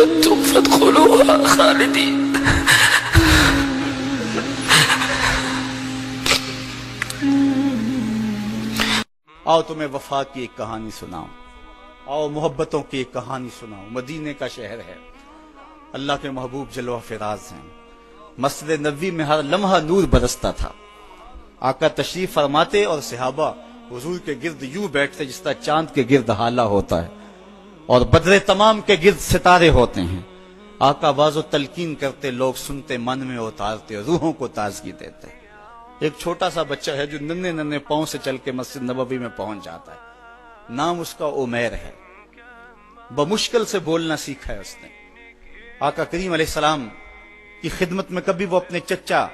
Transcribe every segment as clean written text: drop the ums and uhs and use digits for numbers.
أحسنتم فادخلوها خالدين. آؤ تمہیں وفا کی ایک کہانی سناؤں، آؤ محبتوں کی ایک کہانی سناؤں۔ مدینے کا شہر ہے، اللہ کے محبوب جلوہ فراز ہیں، مسجد نبوی میں ہر لمحہ نور برستا تھا۔ آقا تشریف فرماتے اور صحابہ حضور کے گرد یوں بیٹھتے جس طرح چاند کے گرد ہالہ ہوتا ہے اور بدر تمام کے گرد ستارے ہوتے ہیں۔ آقا واز و تلقین کرتے، لوگ سنتے، من میں اتارتے، روحوں کو تازگی دیتے۔ ایک چھوٹا سا بچہ ہے جو ننھے ننھے پاؤں سے چل کے مسجد نبوی میں پہنچ جاتا ہے، نام اس کا عمیر ہے، بمشکل سے بولنا سیکھا ہے اس نے۔ آقا کریم علیہ السلام کی خدمت میں کبھی وہ اپنے چچا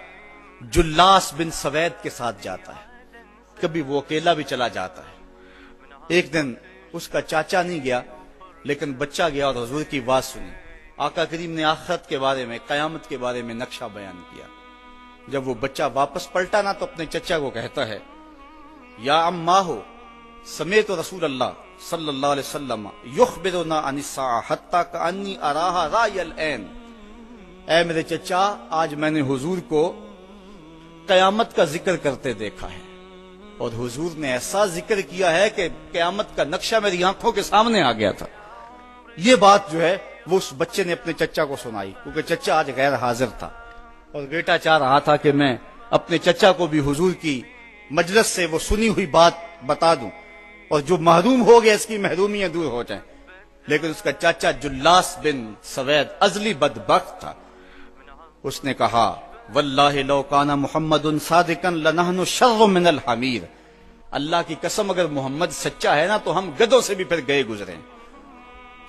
جلاس بن سوید کے ساتھ جاتا ہے، کبھی وہ اکیلا بھی چلا جاتا ہے۔ ایک دن اس کا چاچا نہیں گیا لیکن بچہ گیا اور حضور کی بات سنی۔ آقا کریم نے آخرت کے بارے میں، قیامت کے بارے میں نقشہ بیان کیا۔ جب وہ بچہ واپس پلٹا نا تو اپنے چچا کو کہتا ہے، یا اماہ سمیت رسول اللہ صلی اللہ علیہ وسلم یخبرنا عن الساعہ حتی کانی اراہا رای العین۔ اے میرے چچا، آج میں نے حضور کو قیامت کا ذکر کرتے دیکھا ہے، اور حضور نے ایسا ذکر کیا ہے کہ قیامت کا نقشہ میری آنکھوں کے سامنے آ گیا تھا۔ یہ بات جو ہے وہ اس بچے نے اپنے چچا کو سنائی، کیونکہ چچا آج غیر حاضر تھا، اور بیٹا چاہ رہا تھا کہ میں اپنے چچا کو بھی حضور کی مجلس سے وہ سنی ہوئی بات بتا دوں اور جو محروم ہو گیا اس کی محرومیاں دور ہو جائیں۔ لیکن اس کا چاچا جلاس بن سوید ازلی بدبخت تھا۔ اس نے کہا، واللہ لو کان محمد صادقا لنحن شر من الحمیر۔ اللہ کی قسم اگر محمد سچا ہے نا تو ہم گدھوں سے بھی پھر گئے گزرے۔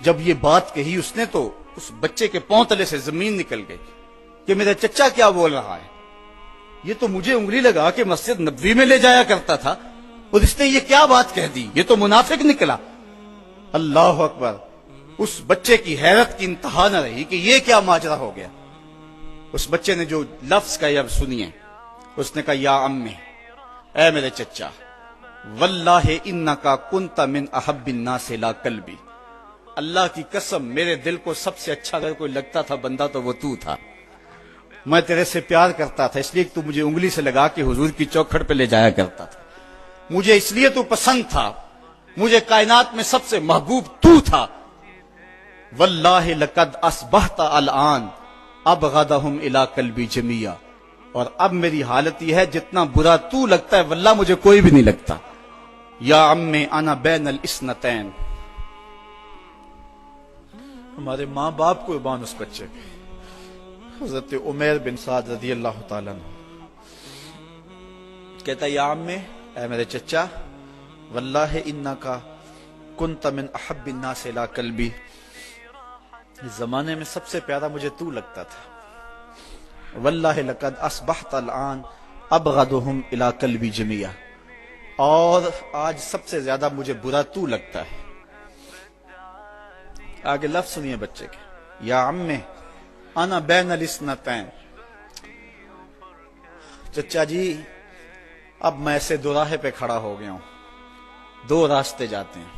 جب یہ بات کہی اس نے تو اس بچے کے پاؤں تلے سے زمین نکل گئی کہ میرا چچا کیا بول رہا ہے، یہ تو مجھے انگلی لگا کے مسجد نبوی میں لے جایا کرتا تھا اور اس نے یہ کیا بات کہہ دی، یہ تو منافق نکلا۔ اللہ اکبر! اس بچے کی حیرت کی انتہا نہ رہی کہ یہ کیا ماجرا ہو گیا۔ اس بچے نے جو لفظ کہا اب سنیے، اس نے کہا، یا امی، اے میرے چچا، واللہ انکا کنت من احب الناس لا قلبی۔ اللہ کی قسم میرے دل کو سب سے اچھا اگر کوئی لگتا تھا بندہ تو وہ تو تھا۔ میں تیرے سے پیار کرتا تھا اس لیے کہ تو مجھے انگلی سے لگا کے حضور کی چوکھٹ پہ لے جایا کرتا تھا، مجھے اس لیے تو پسند تھا، مجھے کائنات میں سب سے محبوب تو تھا۔ واللہ لقد اصبحت الان ابغضهم الی قلبی جمیعا۔ اور اب میری حالت یہ ہے جتنا برا تو لگتا ہے واللہ مجھے کوئی بھی نہیں لگتا۔ یا امی انا بین الاثنتین۔ ہمارے ماں باپ کو بان اس بچے کے حضرت عمیر بن سعد رضی اللہ تعالیٰ عنہ کہتا ہے، یا امی، اے میرے چچا، واللہ انکا کنت من احب الناس الی قلبی، اس زمانے میں سب سے پیارا مجھے تو لگتا تھا۔ واللہ لقد اصبحت الان ابغضهم الی قلبی جمیعا، اور آج سب سے زیادہ مجھے برا تو لگتا ہے۔ آگے لفظ سنیے بچے کے، یا امی انا بین الاثنتین۔ چچا جی، اب میں ایسے دو راہے پہ کھڑا ہو گیا ہوں، دو راستے جاتے ہیں۔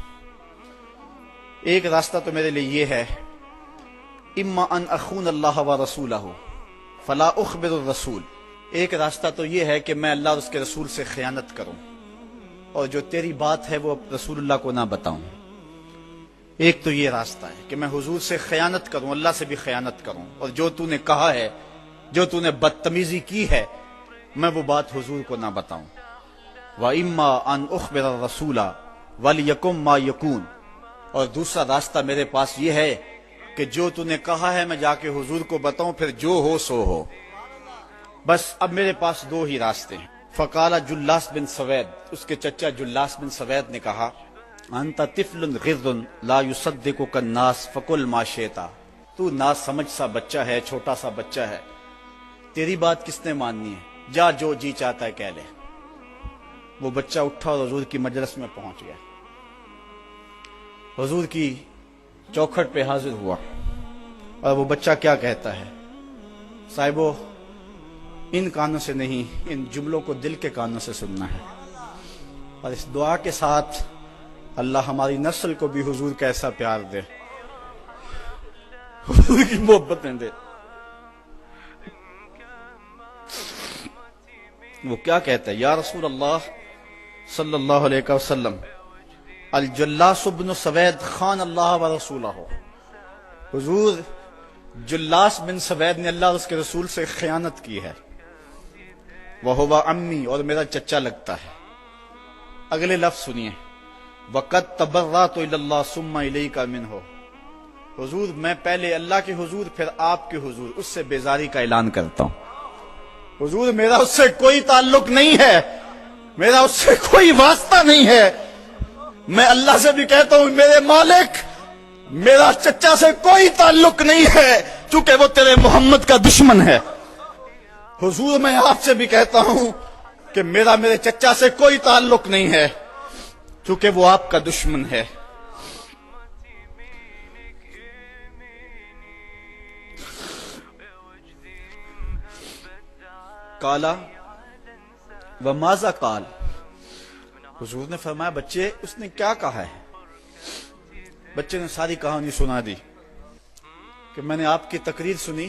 ایک راستہ تو میرے لیے یہ ہے، اما ان اخون اللہ و رسولہ فلا اخبر الرسول۔ ایک راستہ تو یہ ہے کہ میں اللہ اور اس کے رسول سے خیانت کروں اور جو تیری بات ہے وہ رسول اللہ کو نہ بتاؤں۔ ایک تو یہ راستہ ہے کہ میں حضور سے خیانت کروں، اللہ سے بھی خیانت کروں، اور جو تو نے کہا ہے، جو تو نے بدتمیزی کی ہے، میں وہ بات حضور کو نہ بتاؤں۔ وَإِمَّا أَنْ أُخْبِرَ الرَّسُولَ وَلْيَكُنْ مَا يَكُونُ۔ اور دوسرا راستہ میرے پاس یہ ہے کہ جو تو نے کہا ہے میں جا کے حضور کو بتاؤں، پھر جو ہو سو ہو۔ بس اب میرے پاس دو ہی راستے ہیں۔ فقال جلاس بن سوید، اس کے چچا جلاس بن سوید نے کہا، انت طفل غر لا یصدقک الناس فقل ما شئت۔ تو نا سمجھ سا بچہ ہے، چھوٹا سا بچہ ہے، تیری بات کس نے ماننی ہے، جا جو جی چاہتا ہے کہہ لے۔ وہ بچہ اٹھا اور حضور کی مجلس میں پہنچ گیا، حضور کی چوکھٹ پہ حاضر ہوا، اور وہ بچہ کیا کہتا ہے، صاحبو ان کانوں سے نہیں، ان جملوں کو دل کے کانوں سے سننا ہے، اور اس دعا کے ساتھ اللہ ہماری نسل کو بھی حضور کا ایسا پیار دے۔ حضور کی محبت میں دے۔ وہ کیا کہتا ہے، یا رسول اللہ صلی اللہ علیہ وسلم، الجلاس بن سوید خان اللہ و رسولہ، حضور جلاس بن سوید نے اللہ اور اس کے رسول سے خیانت کی ہے، وَهُوَ عَمِّي، اور میرا چچا لگتا ہے۔ اگلے لفظ سنیے، وَقَدْ تَبَرَّأْتُ إِلَى اللَّهِ ثُمَّ إِلَيْكَ مِنْهُ، حضور میں پہلے اللہ کے حضور پھر آپ کے حضور اس سے بیزاری کا اعلان کرتا ہوں۔ حضور میرا اس سے کوئی تعلق نہیں ہے، میرا اس سے کوئی واسطہ نہیں ہے۔ میں اللہ سے بھی کہتا ہوں میرے مالک، میرا چچا سے کوئی تعلق نہیں ہے چونکہ وہ تیرے محمد کا دشمن ہے۔ حضور میں آپ سے بھی کہتا ہوں کہ میرا میرے چچا سے کوئی تعلق نہیں ہے چونکہ وہ آپ کا دشمن ہے۔ کالا وماذا قال، حضور نے فرمایا بچے اس نے کیا کہا ہے؟ بچے نے ساری کہانی سنا دی کہ میں نے آپ کی تقریر سنی،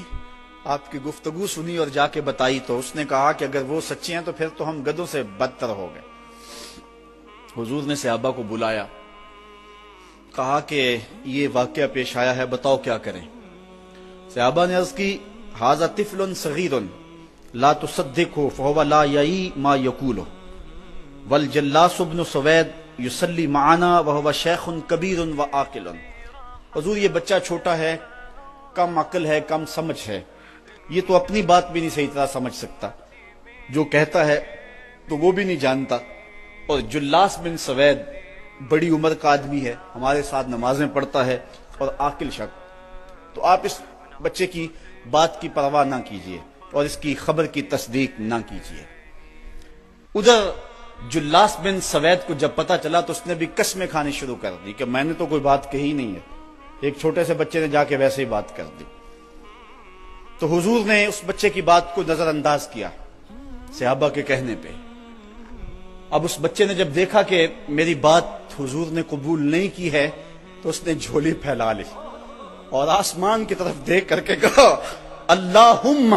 آپ کی گفتگو سنی اور جا کے بتائی تو اس نے کہا کہ اگر وہ سچے ہیں تو پھر تو ہم گدھوں سے بدتر ہو گئے۔ حضور نے صحابہ کو بلایا، کہا کہ یہ واقعہ پیش آیا ہے، بتاؤ کیا کریں۔ صحابہ نے عرض کی، ھذا طفل صغیر لا تصدقه فهو لا یعی ما یقول والجلاس بن سوید یصلی معنا وهو شیخ کبیر وعاقل، حضور یہ بچہ چھوٹا ہے، کم عقل ہے، کم سمجھ ہے، یہ تو اپنی بات بھی نہیں صحیح طرح سمجھ سکتا، جو کہتا ہے تو وہ بھی نہیں جانتا، اور جلاس بن سوید بڑی عمر کا آدمی ہے، ہمارے ساتھ نمازیں پڑھتا ہے اور عاقل شخص، تو آپ اس بچے کی بات کی پرواہ نہ کیجیے اور اس کی خبر کی تصدیق نہ کیجیے۔ ادھر جلاس بن سوید کو جب پتا چلا تو اس نے بھی قسمیں کھانی شروع کر دی کہ میں نے تو کوئی بات کہی نہیں ہے، ایک چھوٹے سے بچے نے جا کے ویسے ہی بات کر دی۔ تو حضور نے اس بچے کی بات کو نظر انداز کیا صحابہ کے کہنے پہ۔ اب اس بچے نے جب دیکھا کہ میری بات حضور نے قبول نہیں کی ہے تو اس نے جھولی پھیلا لی اور آسمان کی طرف دیکھ کر کے کہا، اللہم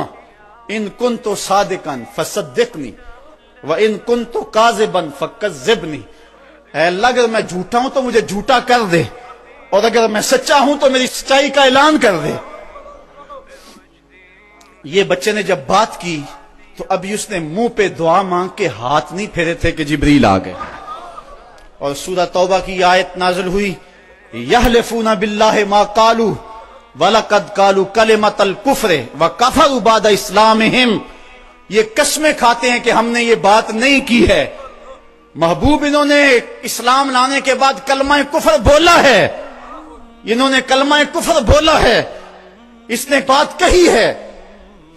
ان کنت صادقا فصدقنی وان کنت کاذبا فکذبنی، اے اللہ اگر میں جھوٹا ہوں تو مجھے جھوٹا کر دے، اور اگر میں سچا ہوں تو میری سچائی کا اعلان کر دے۔ یہ بچے نے جب بات کی تو ابھی اس نے منہ پہ دعا مانگ کے ہاتھ نہیں پھیرے تھے کہ جبریل آ گئے، اور سورہ توبہ کی آیت نازل ہوئی، یحلفون باللہ ما قالوا وَلَقَدْ قَالُوا كَلِمَةَ الْكُفْرِ وَكَفَرُوا بَعْدَ إِسْلَامِهِمْ، یہ قسمیں کھاتے ہیں کہ ہم نے یہ بات نہیں کی ہے، محبوب انہوں نے اسلام لانے کے بعد کلمہ کفر بولا ہے، انہوں نے کلمہ کفر بولا ہے، اس نے بات کہی ہے۔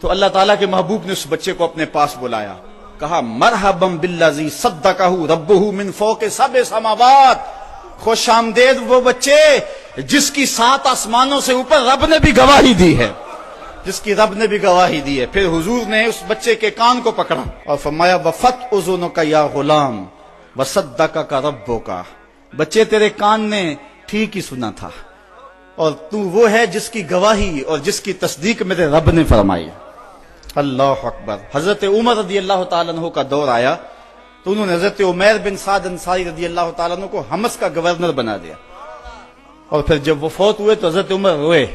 تو اللہ تعالیٰ کے محبوب نے اس بچے کو اپنے پاس بلایا، کہا مرحبا بالذی صدقہ ربہ من فوق سبع سماوات، خوش آمدید وہ بچے جس کی 7 آسمانوں سے اوپر رب نے بھی گواہی دی ہے، جس کی رب نے بھی گواہی دی ہے۔ پھر حضور نے اس بچے کے کان کو پکڑا اور فرمایا وفت اذنک یا غلام وصدقک ربک، بچے تیرے کان نے ٹھیک ہی سنا تھا اور تو وہ ہے جس کی گواہی اور جس کی تصدیق میرے رب نے فرمائی۔ اللہ اکبر۔ حضرت عمر رضی اللہ تعالیٰ عنہ کا دور آیا تو انہوں نے حضرت عمیر بن سعد انصاری رضی اللہ تعالیٰ عنہ کو حمص کا گورنر بنا دیا، اور پھر جب وہ فوت ہوئے تو حضرت عمر روئے،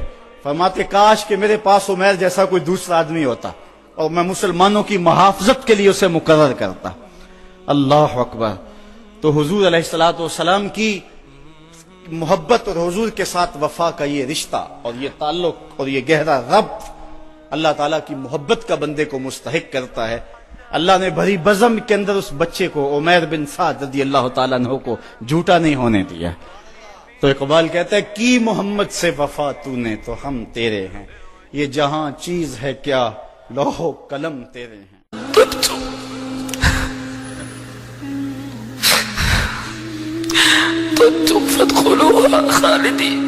فرماتے کاش کہ میرے پاس عمیر جیسا کوئی دوسرا آدمی ہوتا اور میں مسلمانوں کی محافظت کے لیے اسے مقرر کرتا۔ اللہ اکبر۔ تو حضور علیہ الصلوۃ والسلام کی محبت اور حضور کے ساتھ وفا کا یہ رشتہ اور یہ تعلق اور یہ گہرا ربط اللہ تعالیٰ کی محبت کا بندے کو مستحق کرتا ہے۔ اللہ نے بھری بزم کے اندر اس بچے کو عمیر بن سعد رضی اللہ تعالیٰ عنہ کو جھوٹا نہیں ہونے دیا۔ تو اقبال کہتا ہے کی محمد سے وفا تو نے تو ہم تیرے ہیں، یہ جہاں چیز ہے کیا لوح و قلم تیرے ہیں۔ طبتم فادخلوها خالدين